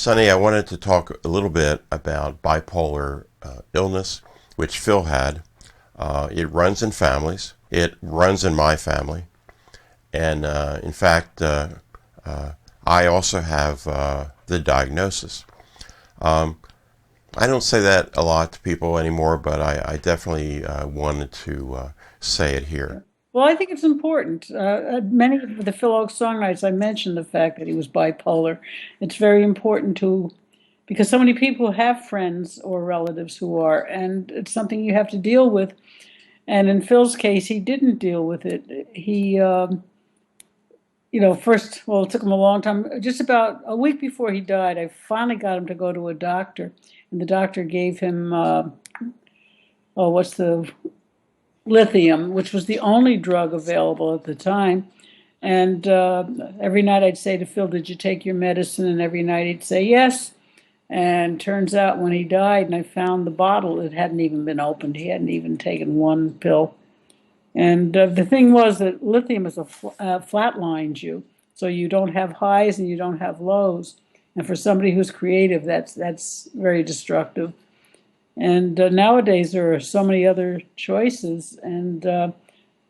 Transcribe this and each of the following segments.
Sonny, I wanted to talk a little bit about bipolar illness, which Phil had. It runs in families. It runs in my family. And in fact, I also have the diagnosis. I don't say that a lot to people anymore, but I definitely wanted to say it here. Well, I think it's important. Many of the Phil Ochs songwriters, I mentioned the fact that he was bipolar. It's very important because so many people have friends or relatives who are, and it's something you have to deal with. And in Phil's case, he didn't deal with it. First, well, it took him a long time. Just about a week before he died, I finally got him to go to a doctor, and the doctor gave him, what's the lithium, which was the only drug available at the time. And every night I'd say to Phil, "Did you take your medicine?" And every night he'd say yes. And turns out when he died, and I found the bottle, it hadn't even been opened. He hadn't even taken one pill. And the thing was that lithium is flatlines you, so you don't have highs and you don't have lows. And for somebody who's creative, that's very destructive. And nowadays there are so many other choices. And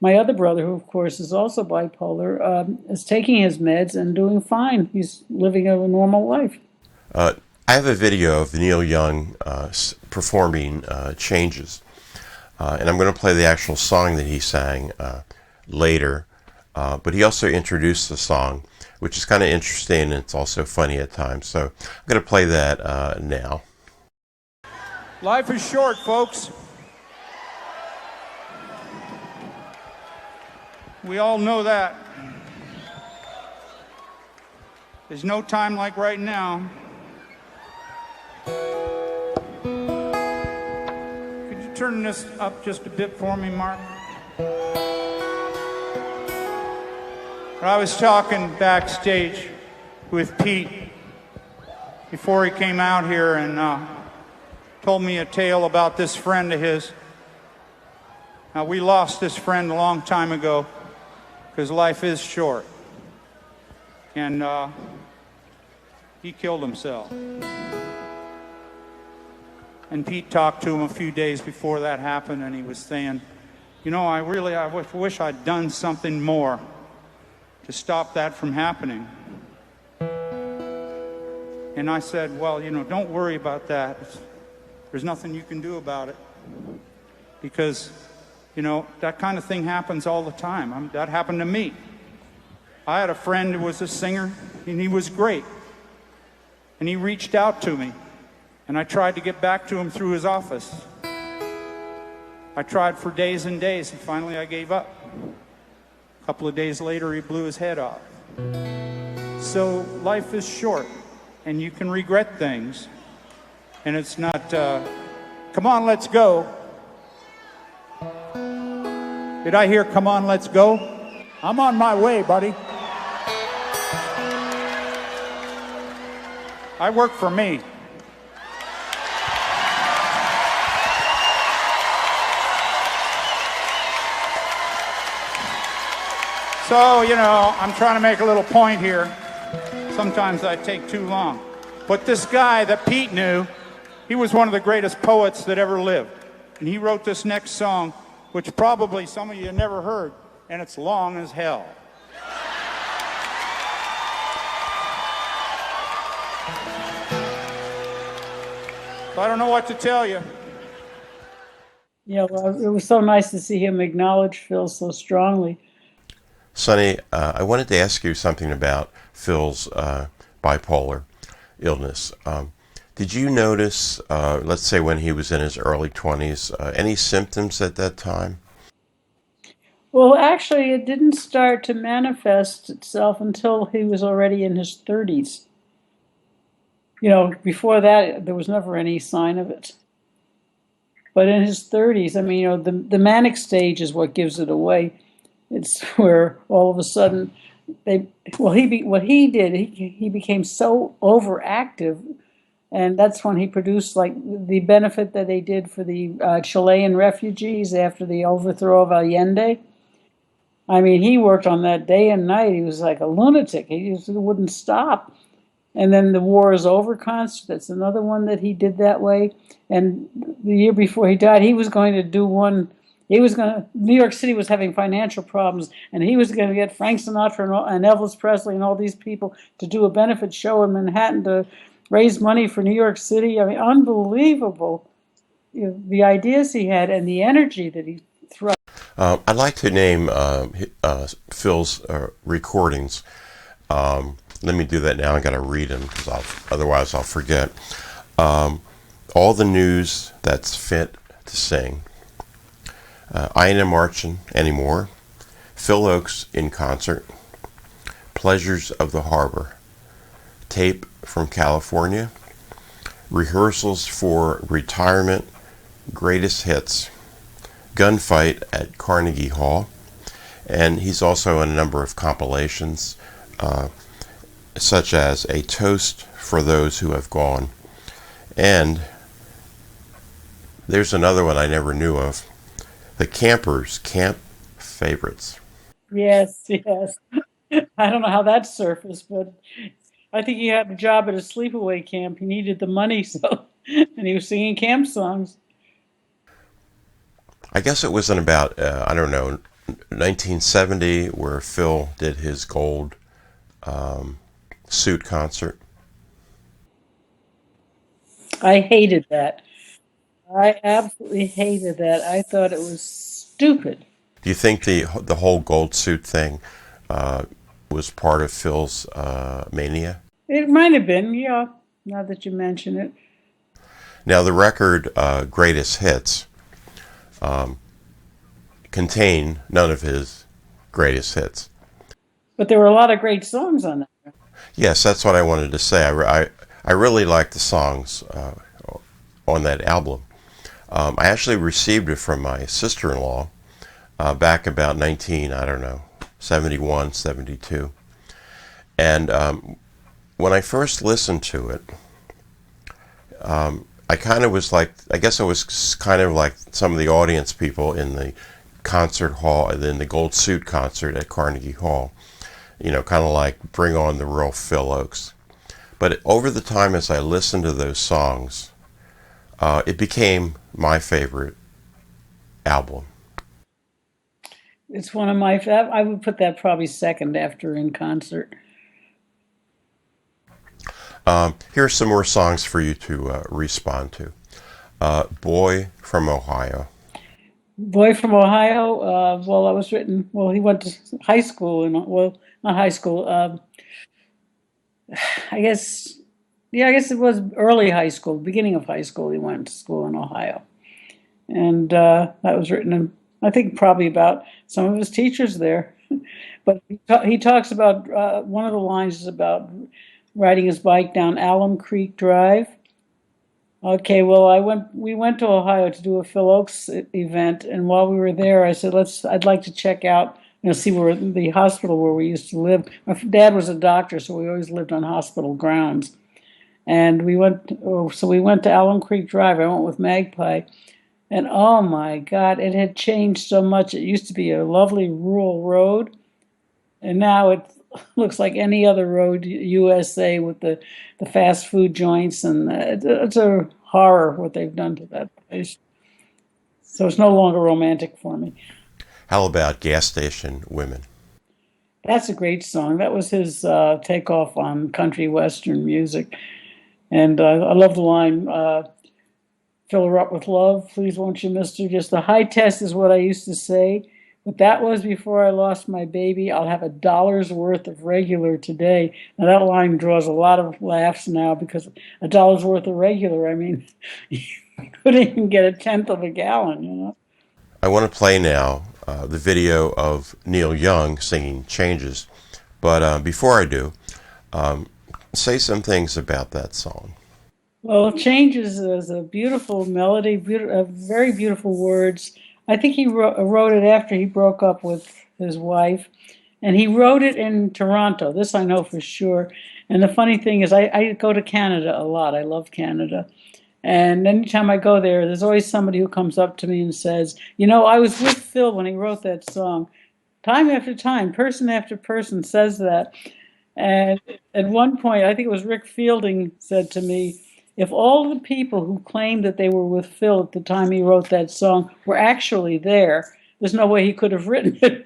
my other brother, who of course is also bipolar, is taking his meds and doing fine. He's living a normal life. I have a video of Neil Young performing Changes. And I'm going to play the actual song that he sang later. But he also introduced the song, which is kind of interesting, and it's also funny at times. So I'm going to play that now. Life is short, folks. We all know that. There's no time like right now. Could you turn this up just a bit for me, Mark? I was talking backstage with Pete before he came out here and told me a tale about this friend of his. Now, we lost this friend a long time ago because life is short. And he killed himself. And Pete talked to him a few days before that happened, and he was saying, I wish I'd done something more to stop that from happening. And I said, well, don't worry about that. There's nothing you can do about it. Because, that kind of thing happens all the time. That happened to me. I had a friend who was a singer, and he was great. And he reached out to me. And I tried to get back to him through his office. I tried for days and days, and finally I gave up. A couple of days later, he blew his head off. So life is short, and you can regret things. And it's not, come on, let's go. Did I hear, come on, let's go? I'm on my way, buddy. I work for me. So, I'm trying to make a little point here. Sometimes I take too long. But this guy that Pete knew, he was one of the greatest poets that ever lived. And he wrote this next song, which probably some of you never heard, and it's long as hell. So I don't know what to tell you. Yeah, well, it was so nice to see him acknowledge Phil so strongly. Sonny, I wanted to ask you something about Phil's bipolar illness. Did you notice, let's say when he was in his early 20s, any symptoms at that time? Well, actually, it didn't start to manifest itself until he was already in his 30s. Before that, there was never any sign of it. But in his 30s, the manic stage is what gives it away. It's where all of a sudden he became so overactive, and that's when he produced like the benefit that they did for the Chilean refugees after the overthrow of Allende. He worked on that day and night. He was like a lunatic. He just wouldn't stop. And then the War is Over concert, that's another one that he did that way. And the year before he died, he was going to do one. New York City was having financial problems, and he was going to get Frank Sinatra and Elvis Presley and all these people to do a benefit show in Manhattan to raise money for New York City. I mean, unbelievable, the ideas he had and the energy that he thrust. I'd like to name Phil's recordings. Let me do that now. I got to read them because otherwise I'll forget. All the News That's Fit to Sing. I Ain't a Marching Anymore. Phil Ochs in Concert. Pleasures of the Harbor. Tape from California. Rehearsals for Retirement. Greatest Hits. Gunfight at Carnegie Hall. And he's also in a number of compilations, such as A Toast for Those Who Have Gone. And there's another one I never knew of. The Campers' Camp Favorites. Yes, yes. I don't know how that surfaced, but I think he had a job at a sleepaway camp. He needed the money, so and he was singing camp songs. I guess it was in about, 1970, where Phil did his gold suit concert. I hated that. I absolutely hated that. I thought it was stupid. Do you think the whole gold suit thing was part of Phil's mania? It might have been, yeah, now that you mention it. Now, the record Greatest Hits contain none of his greatest hits. But there were a lot of great songs on that. Yes, that's what I wanted to say. I really like the songs on that album. I actually received it from my sister-in-law back about 71, 72. And when I first listened to it, I kind of was like, I guess I was kind of like some of the audience people in the concert hall, in the Gold Suit concert at Carnegie Hall. You know, kind of like Bring On the Real Phil Ochs. But over the time as I listened to those songs, it became my favorite album. It's one of my, I would put that probably second after In Concert. Here's some more songs for you to respond to. Boy from Ohio. Boy from Ohio, well, that was written, well, he went to high school, well, not high school, I guess it was early high school, beginning of high school, he went to school in Ohio. And that was written in, I think, probably about some of his teachers there. But he talks about, one of the lines is about riding his bike down Alum Creek Drive. Okay, well, we went to Ohio to do a Phil Ochs event, and while we were there, I said, I'd like to check out, see where the hospital where we used to live. My dad was a doctor, so we always lived on hospital grounds. And we went to Alum Creek Drive. I went with Magpie, and oh my God, it had changed so much. It used to be a lovely rural road, and now it looks like any other road, USA, with the fast food joints, and it's a horror what they've done to that place. So it's no longer romantic for me. How about Gas Station Women? That's a great song. That was his takeoff on country western music. And I love the line, fill her up with love, please won't you, mister? Just the high test is what I used to say. But that was before I lost my baby. I'll have $1 worth of regular today. Now that line draws a lot of laughs now because $1 worth of regular, I mean, you couldn't even get a tenth of a gallon, I want to play now the video of Neil Young singing Changes. But before I do, say some things about that song. Well, Changes is a beautiful melody, very beautiful words. I think he wrote it after he broke up with his wife, and he wrote it in Toronto. This I know for sure. And the funny thing is, I go to Canada a lot. I love Canada. And anytime I go there, there's always somebody who comes up to me and says, I was with Phil when he wrote that song. Time after time, person after person says that. And at one point, I think it was Rick Fielding said to me, if all the people who claimed that they were with Phil at the time he wrote that song were actually there, there's no way he could have written it.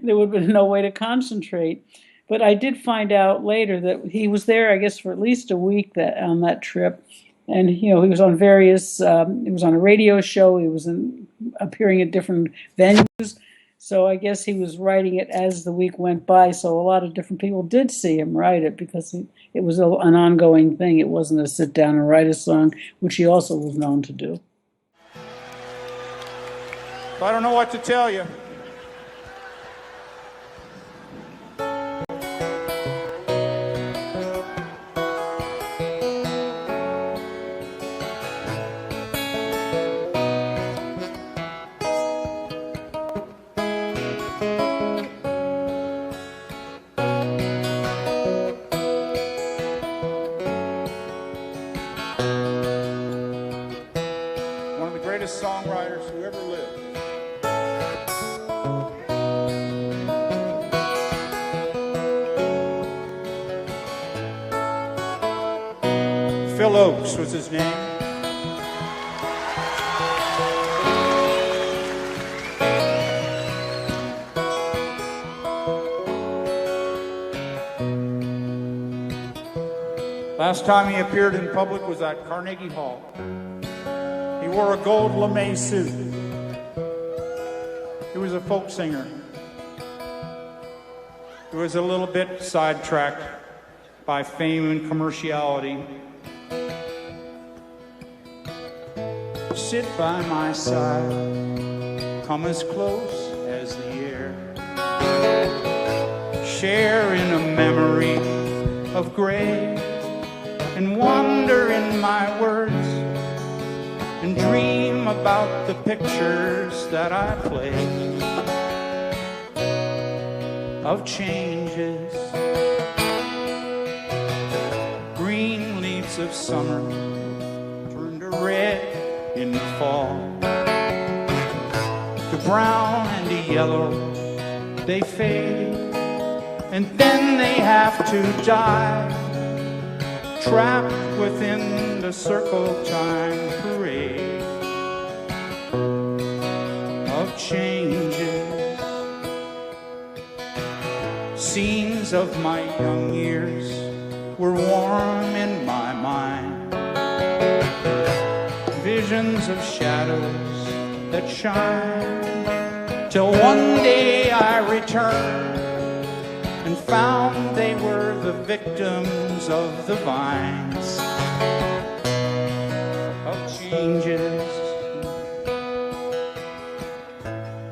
There would have been no way to concentrate. But I did find out later that he was there, I guess, for at least a week on that trip. And, he was on various, he was on a radio show, he was appearing at different venues. So I guess he was writing it as the week went by. So a lot of different people did see him write it because it was an ongoing thing. It wasn't a sit down and write a song, which he also was known to do. I don't know what to tell you. Songwriters who ever lived. Phil Ochs was his name. Last time he appeared in public was at Carnegie Hall. He wore a gold lame suit. He was a folk singer. He was a little bit sidetracked by fame and commerciality. Sit by my side, come as close as the air. Share in a memory of gray and wander in my words and dream about the pictures that I play of changes. Green leaves of summer turn to red in the fall, to brown and to yellow they fade, and then they have to die, trapped within the circle time parade of changes. Scenes of my young years were warm in my mind, visions of shadows that shine, till one day I returned and found they were the victims of the vines of changes.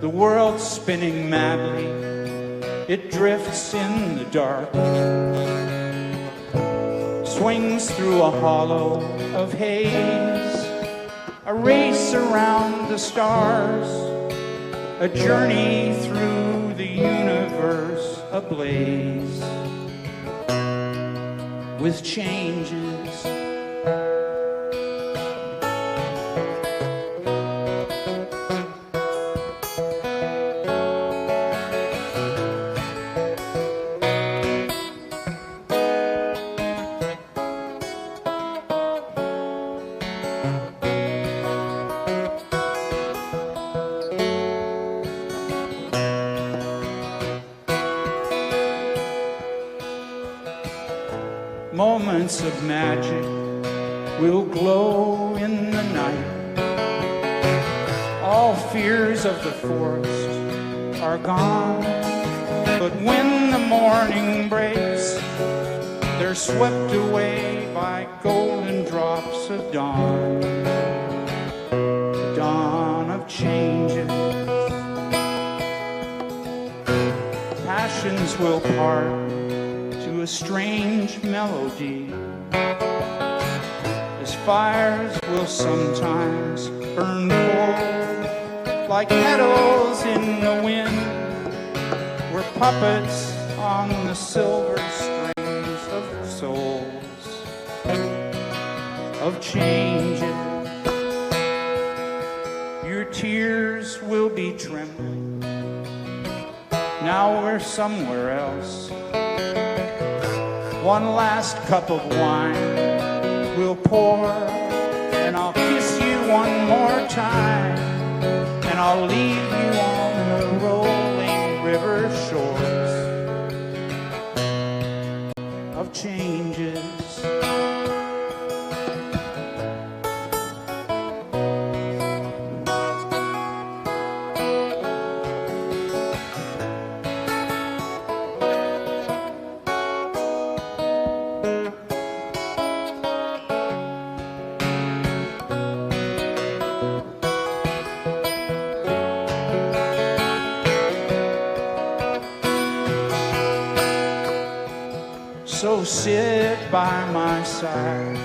The world spinning madly, it drifts in the dark, swings through a hollow of haze, a race around the stars, a journey through the universe ablaze with changes. Moments of magic will glow in the night. All fears of the forest are gone, but when the morning breaks, they're swept away by golden drops of dawn, the dawn of changes. Passions will part to a strange melody, as fires will sometimes burn cold like petals in the wind. We're puppets on the silver strings of souls, of changes. Your tears will be trembling, now we're somewhere else, one last cup of wine we'll pour, and I'll kiss you one more time, and I'll leave you on the rolling river shores of changes. So sit by my side,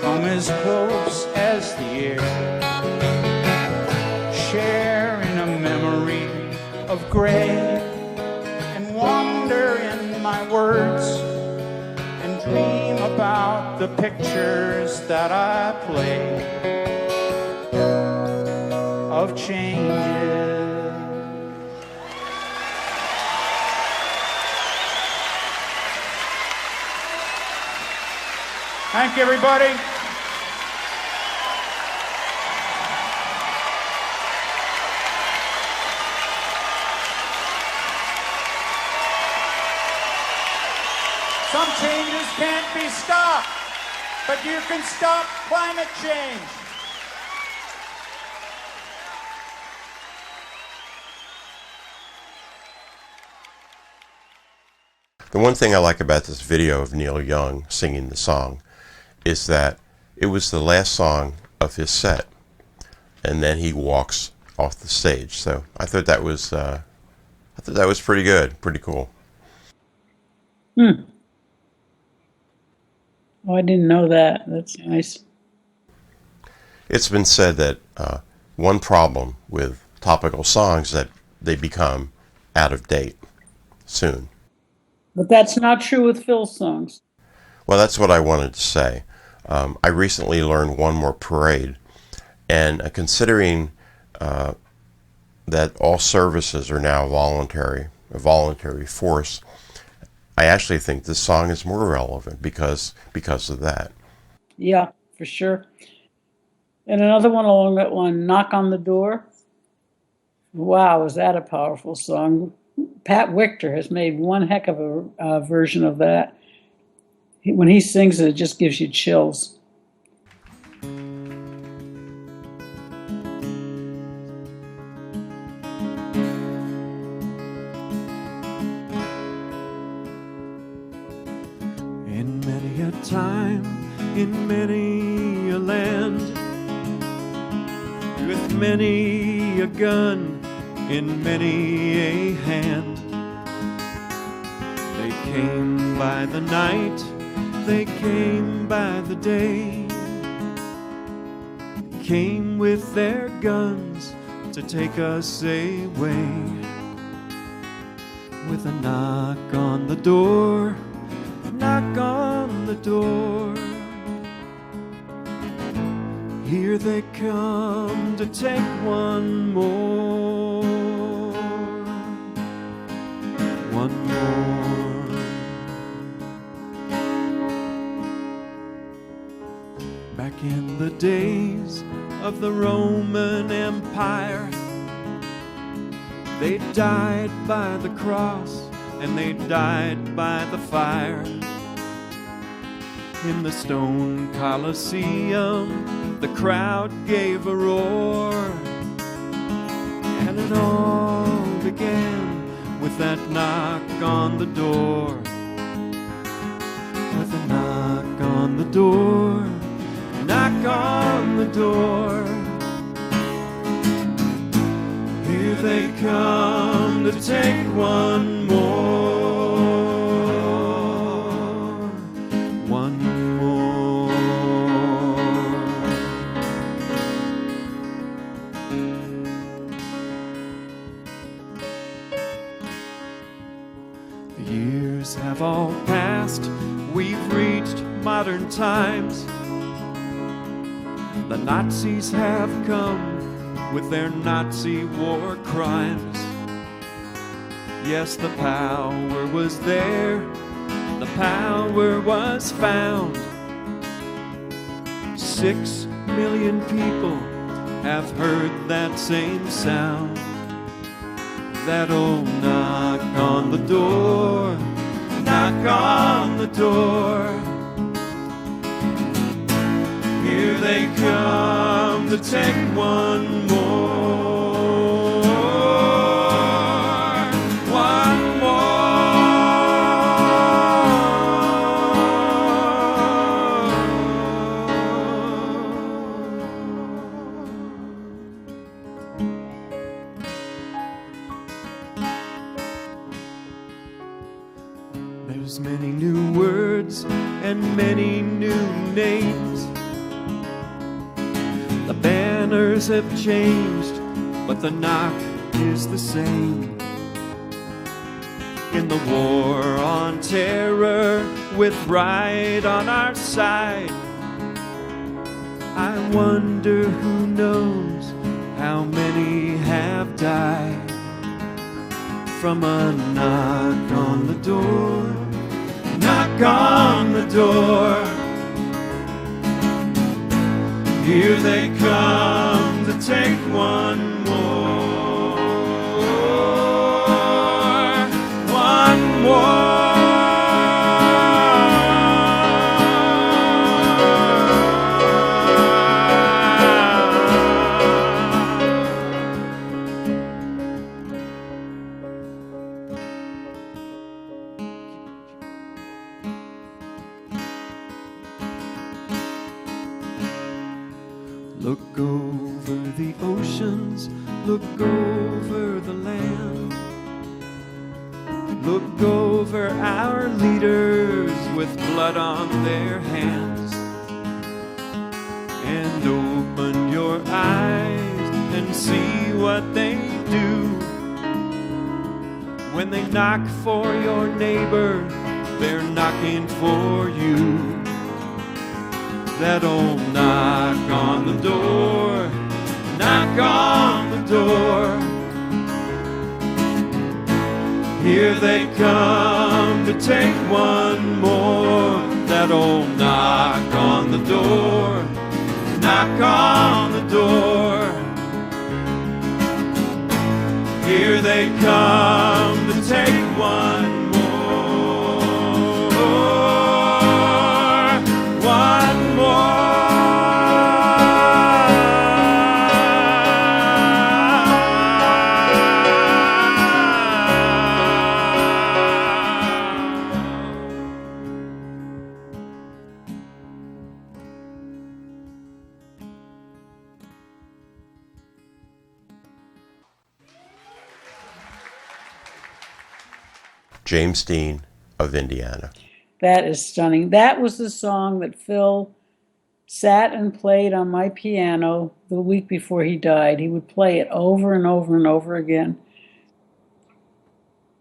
come as close as the air, share in a memory of gray, and wander in my words, and dream about the pictures that I play of changes. Thank you, everybody. Some changes can't be stopped, but you can stop climate change. The one thing I like about this video of Neil Young singing the song is that it was the last song of his set, and then he walks off the stage. So I thought that was pretty good, pretty cool. Oh, I didn't know that. That's nice. It's been said that one problem with topical songs is that they become out of date soon. But that's not true with Phil's songs. Well, that's what I wanted to say. I recently learned One More Parade, and considering that all services are now voluntary, a voluntary force, I actually think this song is more relevant because of that. Yeah, for sure. And another one along that one, Knock on the Door. Wow, is that a powerful song? Pat Wichter has made one heck of a version of that. When he sings it, it just gives you chills. In many a time, in many a land, with many a gun, in many a hand, they came by the night, they came by the day, came with their guns to take us away. With a knock on the door, knock on the door, here they come to take one more, one more. Back in the days of the Roman Empire, they died by the cross and they died by the fire. In the stone Colosseum, the crowd gave a roar, and it all began with that knock on the door. With a knock on the door, knock on the door, here they come to take one more, one more. The years have all passed, we've reached modern times. The Nazis have come with their Nazi war crimes. Yes, the power was there, the power was found. 6 million people have heard that same sound. That old knock on the door, knock on the door. Here they come to take one more, one There's many new words and many new names. The banners have changed, but the knock is the same. In the war on terror, with right on our side, I wonder who knows how many have died from a knock on the door, knock on the door. Here they come to take one more, one more. Look over the oceans, look over the land. Look over our leaders with blood on their hands. And open your eyes and see what they do. When they knock for your neighbor, they're knocking for you. That old knock on the door, knock on the door. Here they come to take one more. That old knock on the door, knock on the door. Here they come to take one more, one more. James Dean of Indiana. That is stunning. That was the song that Phil sat and played on my piano the week before he died. He would play it over and over and over again.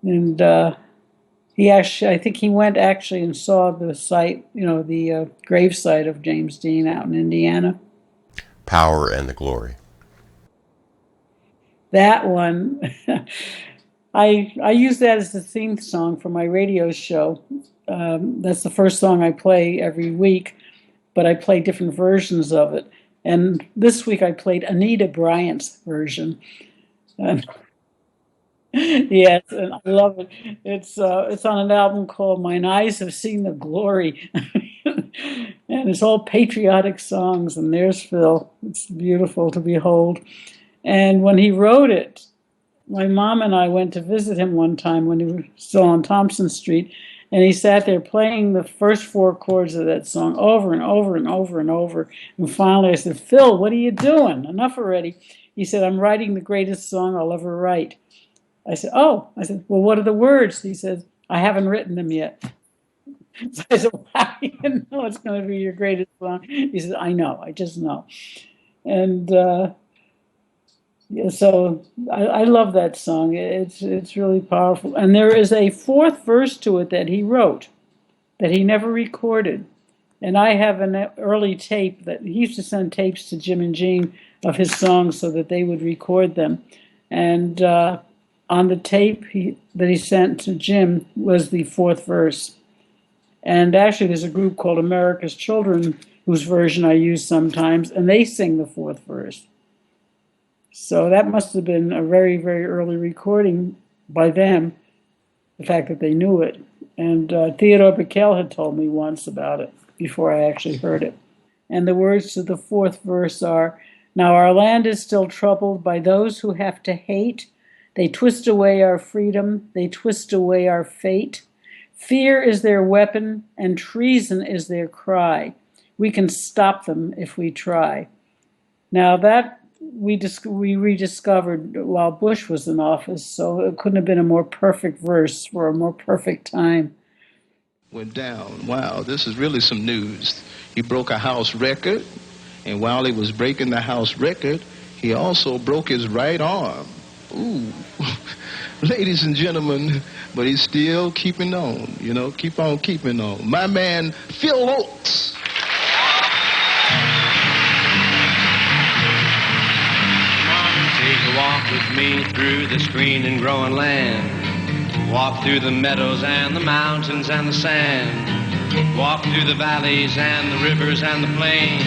And he actually, I think he went actually and saw the site, the grave site of James Dean out in Indiana. Power and the Glory. That one, I use that as the theme song for my radio show. That's the first song I play every week, but I play different versions of it. And this week I played Anita Bryant's version. Yes, and I love it. It's on an album called Mine Eyes Have Seen the Glory. And it's all patriotic songs, and there's Phil. It's beautiful to behold. And when he wrote it, my mom and I went to visit him one time when he was still on Thompson Street, and he sat there playing the first four chords of that song over and over and over and over. And finally I said, Phil, what are you doing? Enough already. He said, I'm writing the greatest song I'll ever write. I said, oh. I said, well, what are the words? He said, I haven't written them yet. So I said, how do you know it's going to be your greatest song? He said, I know. I just know. And yeah, so I love that song. It's really powerful. And there is a fourth verse to it that he wrote that he never recorded. And I have an early tape that he used to send tapes to Jim and Jean of his songs so that they would record them. And on the tape that he sent to Jim was the fourth verse. And actually, there's a group called America's Children, whose version I use sometimes, and they sing the fourth verse. So that must have been a very, very early recording by them, the fact that they knew it. And Theodore Bickel had told me once about it before I actually heard it. And the words to the fourth verse are, "Now our land is still troubled by those who have to hate. They twist away our freedom. They twist away our fate. Fear is their weapon and treason is their cry. We can stop them if we try." Now that we rediscovered while Bush was in office, so it couldn't have been a more perfect verse for a more perfect time. Went down. Wow, this is really some news. He broke a house record, and while he was breaking the house record, he also broke his right arm. Ooh, ladies and gentlemen, but he's still keeping on, keep on keeping on. My man, Phil Ochs. Take a walk with me through this green and growing land. Walk through the meadows and the mountains and the sand. Walk through the valleys and the rivers and the plains.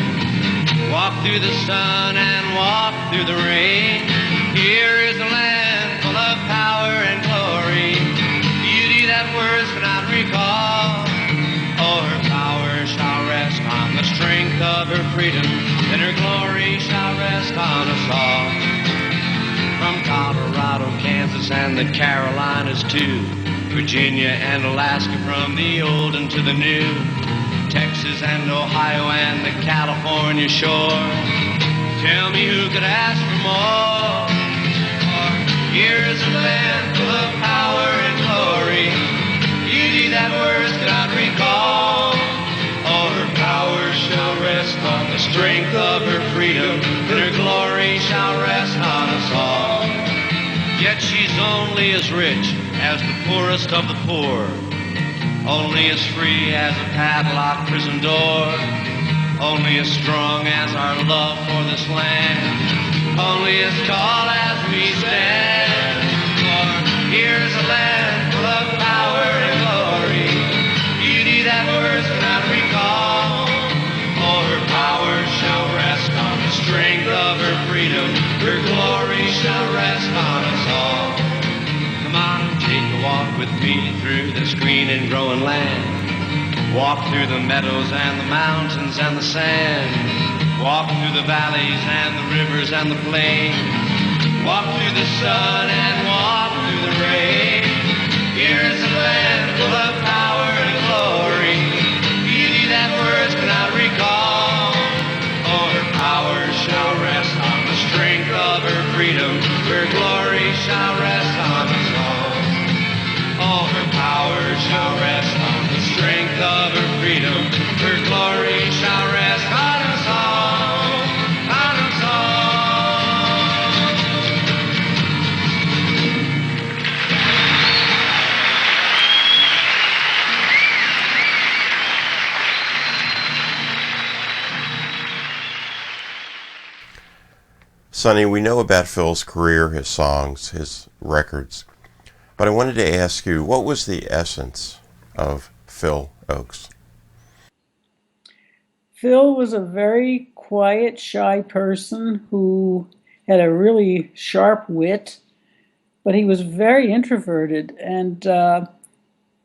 Walk through the sun and walk through the rain. Here is a land full of power and glory, beauty that words cannot recall. Oh, her power shall rest on the strength of her freedom, and her glory shall rest on us all. From Colorado, Kansas, and the Carolinas too, Virginia and Alaska, from the old and to the new, Texas and Ohio and the California shore. Tell me who could ask for more? Here is a land full of power and glory, beauty that words cannot recall. All her power shall rest on the strength of her freedom, and her glory shall rest on us all. Yet she's only as rich as the poorest of the poor, only as free as a padlocked prison door, only as strong as our love for this land, only as tall as we stand. For here's a land full of power and glory, beauty that words cannot recall. Oh, her power shall rest on the strength of her freedom, her glory shall rest on us all. Come on, take a walk with me through this green and growing land. Walk through the meadows and the mountains and the sand. Walk through the valleys and the rivers and the plains. Walk through the sun and walk through the rain. Here is a land full of power and glory, beauty that words cannot recall. Oh, her power shall rest on the strength of her freedom, her glory shall rest on us all. Oh, her power shall rest on the strength of her freedom, her glory shall rest on us all, on us all. Sonny, we know about Phil's career, his songs, his records, but I wanted to ask you, what was the essence of Phil Ochs? Phil was a very quiet, shy person who had a really sharp wit, but he was very introverted. And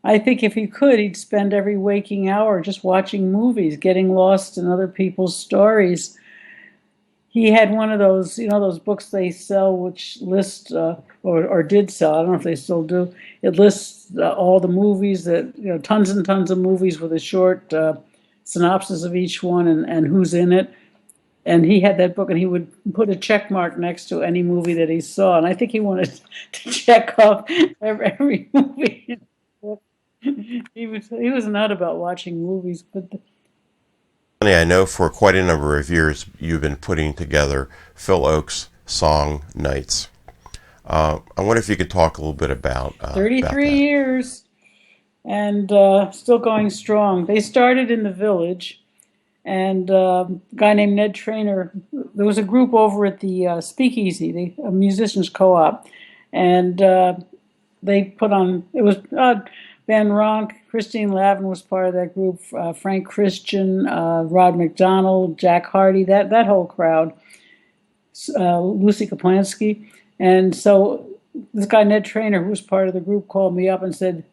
I think if he could, he'd spend every waking hour just watching movies, getting lost in other people's stories. He had one of those, those books they sell, which list, or did sell, I don't know if they still do, it lists all the movies that, tons and tons of movies with a short synopsis of each one and who's in it. And he had that book, and he would put a check mark next to any movie that he saw. And I think he wanted to check off every movie. He was not about watching movies, but... I know for quite a number of years you've been putting together Phil Ochs Song Nights. I wonder if you could talk a little bit about 33 years and still going strong. They started in the Village, and a guy named Ned Trainer, there was a group over at the Speakeasy, a musicians co-op, and they put on, it was Van Ronk, Christine Lavin was part of that group, Frank Christian, Rod McDonald, Jack Hardy, that whole crowd, Lucy Kaplansky. And so this guy, Ned Trainer, who was part of the group, called me up and said,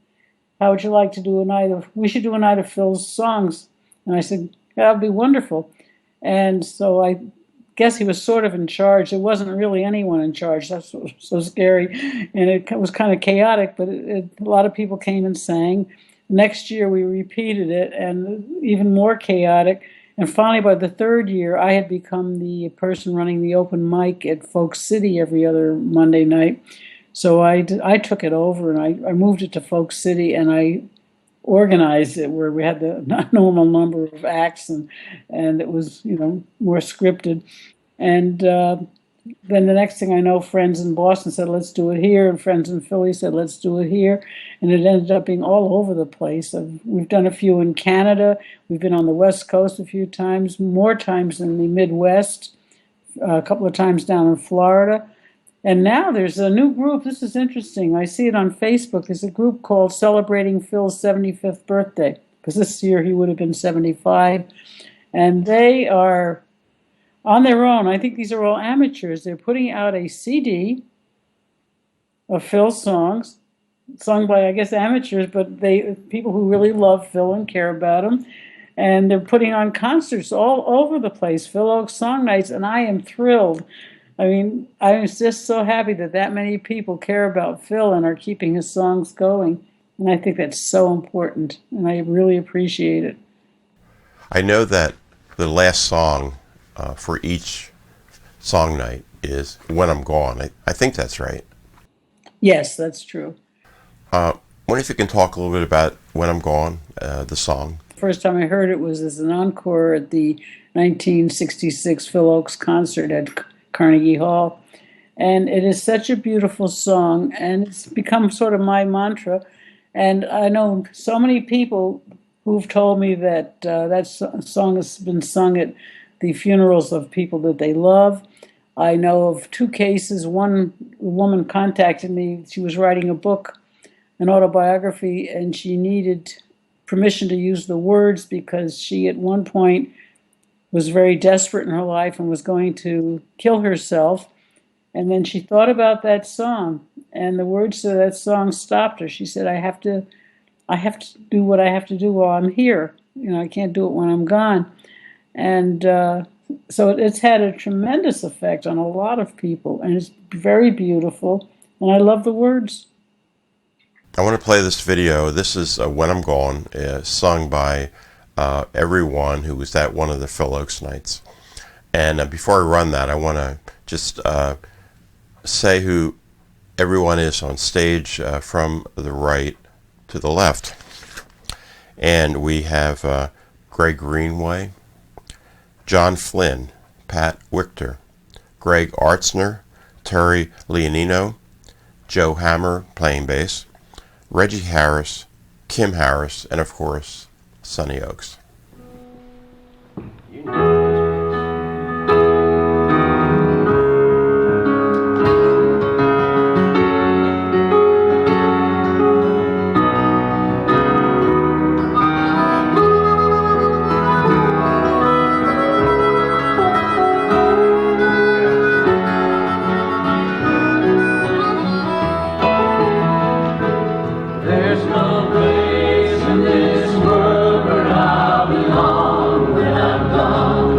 how would you like to do we should do a night of Phil's songs. And I said, that would be wonderful. And so I guess he was sort of in charge. There wasn't really anyone in charge. That's what was so scary. And it was kind of chaotic, but a lot of people came and sang. Next year we repeated it, and even more chaotic. And finally, by the third year, I had become the person running the open mic at Folk City every other Monday night. So I took it over, and I moved it to Folk City, and I organized it where we had the normal number of acts, and it was, more scripted. And then the next thing I know, friends in Boston said, let's do it here, and friends in Philly said, let's do it here. And it ended up being all over the place. We've done a few in Canada. We've been on the West Coast a few times, more times in the Midwest, a couple of times down in Florida. And now there's a new group. This is interesting. I see it on Facebook. There's a group called Celebrating Phil's 75th Birthday, because this year he would have been 75. And they are on their own. I think these are all amateurs. They're putting out a CD of Phil's songs, sung by, I guess, amateurs, but people who really love Phil and care about him. And they're putting on concerts all over the place, Phil Ochs Song Nights, and I am thrilled. I mean, I'm just so happy that many people care about Phil and are keeping his songs going. And I think that's so important, and I really appreciate it. I know that the last song for each song night is When I'm Gone. I think that's right. Yes, that's true. I wonder if you can talk a little bit about When I'm Gone, the song. First time I heard it was as an encore at the 1966 Phil Ochs concert at Carnegie Hall. And it is such a beautiful song, and it's become sort of my mantra. And I know so many people who've told me that that song has been sung at the funerals of people that they love. I know of two cases. One woman contacted me. She was writing a book, an autobiography, and she needed permission to use the words because she at one point was very desperate in her life and was going to kill herself. And then she thought about that song, and the words to that song stopped her. She said, I have to do what I have to do while I'm here. I can't do it when I'm gone. And so it's had a tremendous effect on a lot of people, and it's very beautiful, and I love the words. I want to play this video. This is When I'm Gone, sung by everyone who was at one of the Phil Ochs nights. And before I run that, I want to just say who everyone is on stage from the right to the left. And we have Greg Greenway, John Flynn, Pat Wichter, Greg Artzner, Terry Leonino, Joe Hammer playing bass, Reggie Harris, Kim Harris, and of course, Sonny Ochs. There's no place in this world where I belong when I'm gone.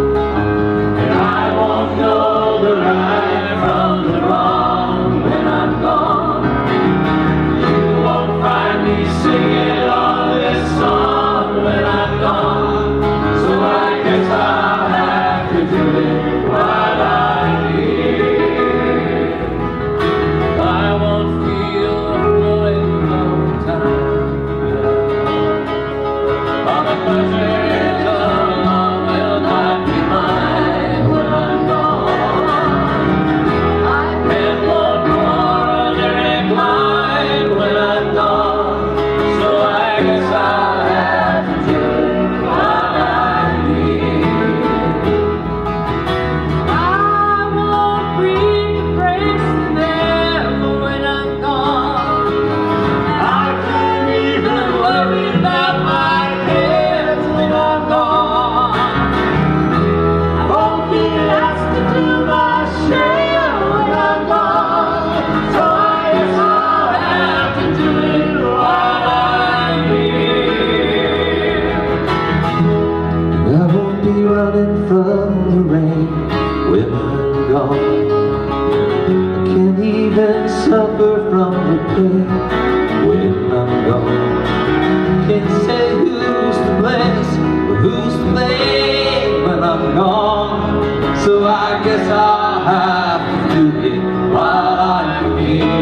from the rain when I'm gone. I can't even suffer from the pain when I'm gone. Can't say who's to blame or who's to blame when I'm gone. So I guess I'll have to do it while I'm here.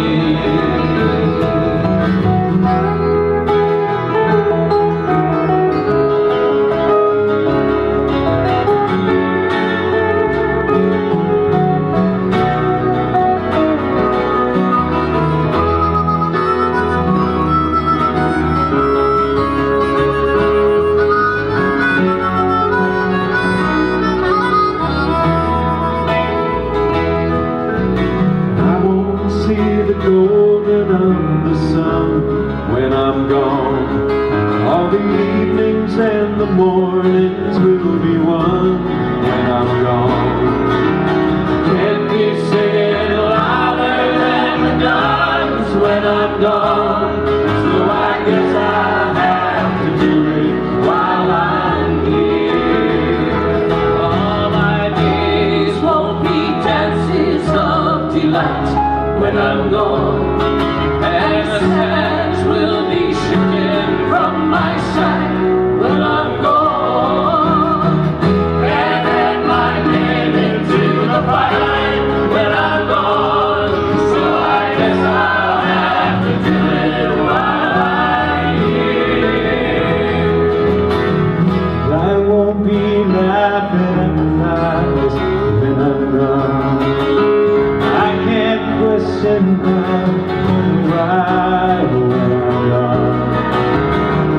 Golden of the sun when I'm gone. All the evenings and the mornings will be one when I'm gone. Can't be singing louder than the guns when I'm gone. So I guess I'll have to do it while I'm here. All my days won't be dances of delight when I'm gone, and the hands will be shaking from my side when I'm gone, and add my name into the fight when I'm gone. So I guess I'll have to do it while I'm here. I won't be laughing at the lies when I'm gone. Question now, right when I'm gone.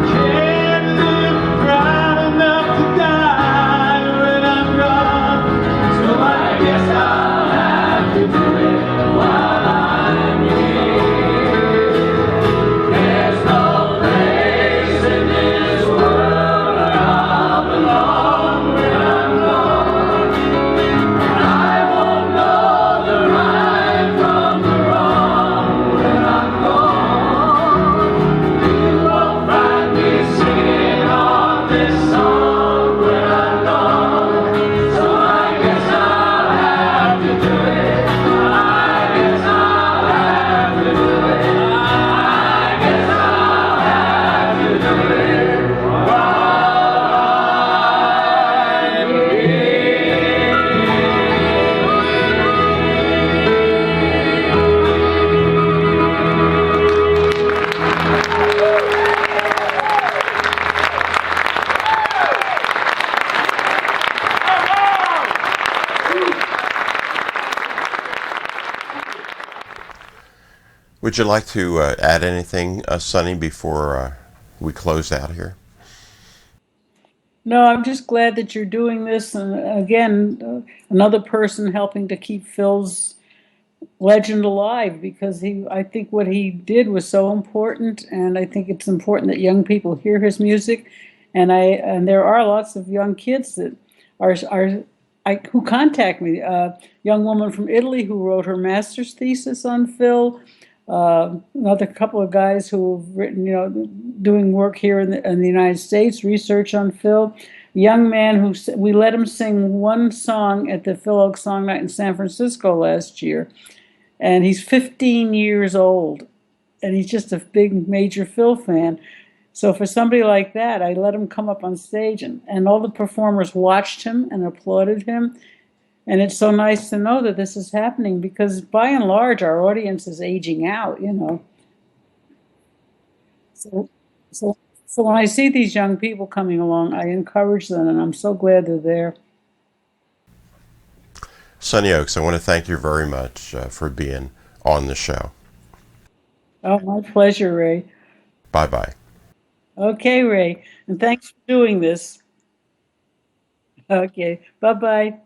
Can't live proud enough to die when I'm gone. So I guess I'll have to do it while I'm here. There's no place in this world where I'll belong when I'm gone. I won't know the right from the wrong when I'm gone. You won't find me singing on this song when I'm gone. So I guess I'll have to do it. I guess I'll have to do it. I guess I'll have to do it while I'm here. Would you like to add anything, Sonny, before we close out here? No, I'm just glad that you're doing this. And again, another person helping to keep Phil's legend alive, because I think what he did was so important. And I think it's important that young people hear his music. And there are lots of young kids that who contact me. A young woman from Italy who wrote her master's thesis on Phil. Another couple of guys who have written, doing work here in the United States, research on Phil. A young man we let him sing one song at the Phil Ochs Song Night in San Francisco last year, and he's 15 years old, and he's just a big major Phil fan. So for somebody like that, I let him come up on stage, and all the performers watched him and applauded him. And it's so nice to know that this is happening, because by and large, our audience is aging out, So when I see these young people coming along, I encourage them, and I'm so glad they're there. Sonny Ochs, I want to thank you very much for being on the show. Oh, my pleasure, Ray. Bye-bye. Okay, Ray. And thanks for doing this. Okay. Bye-bye.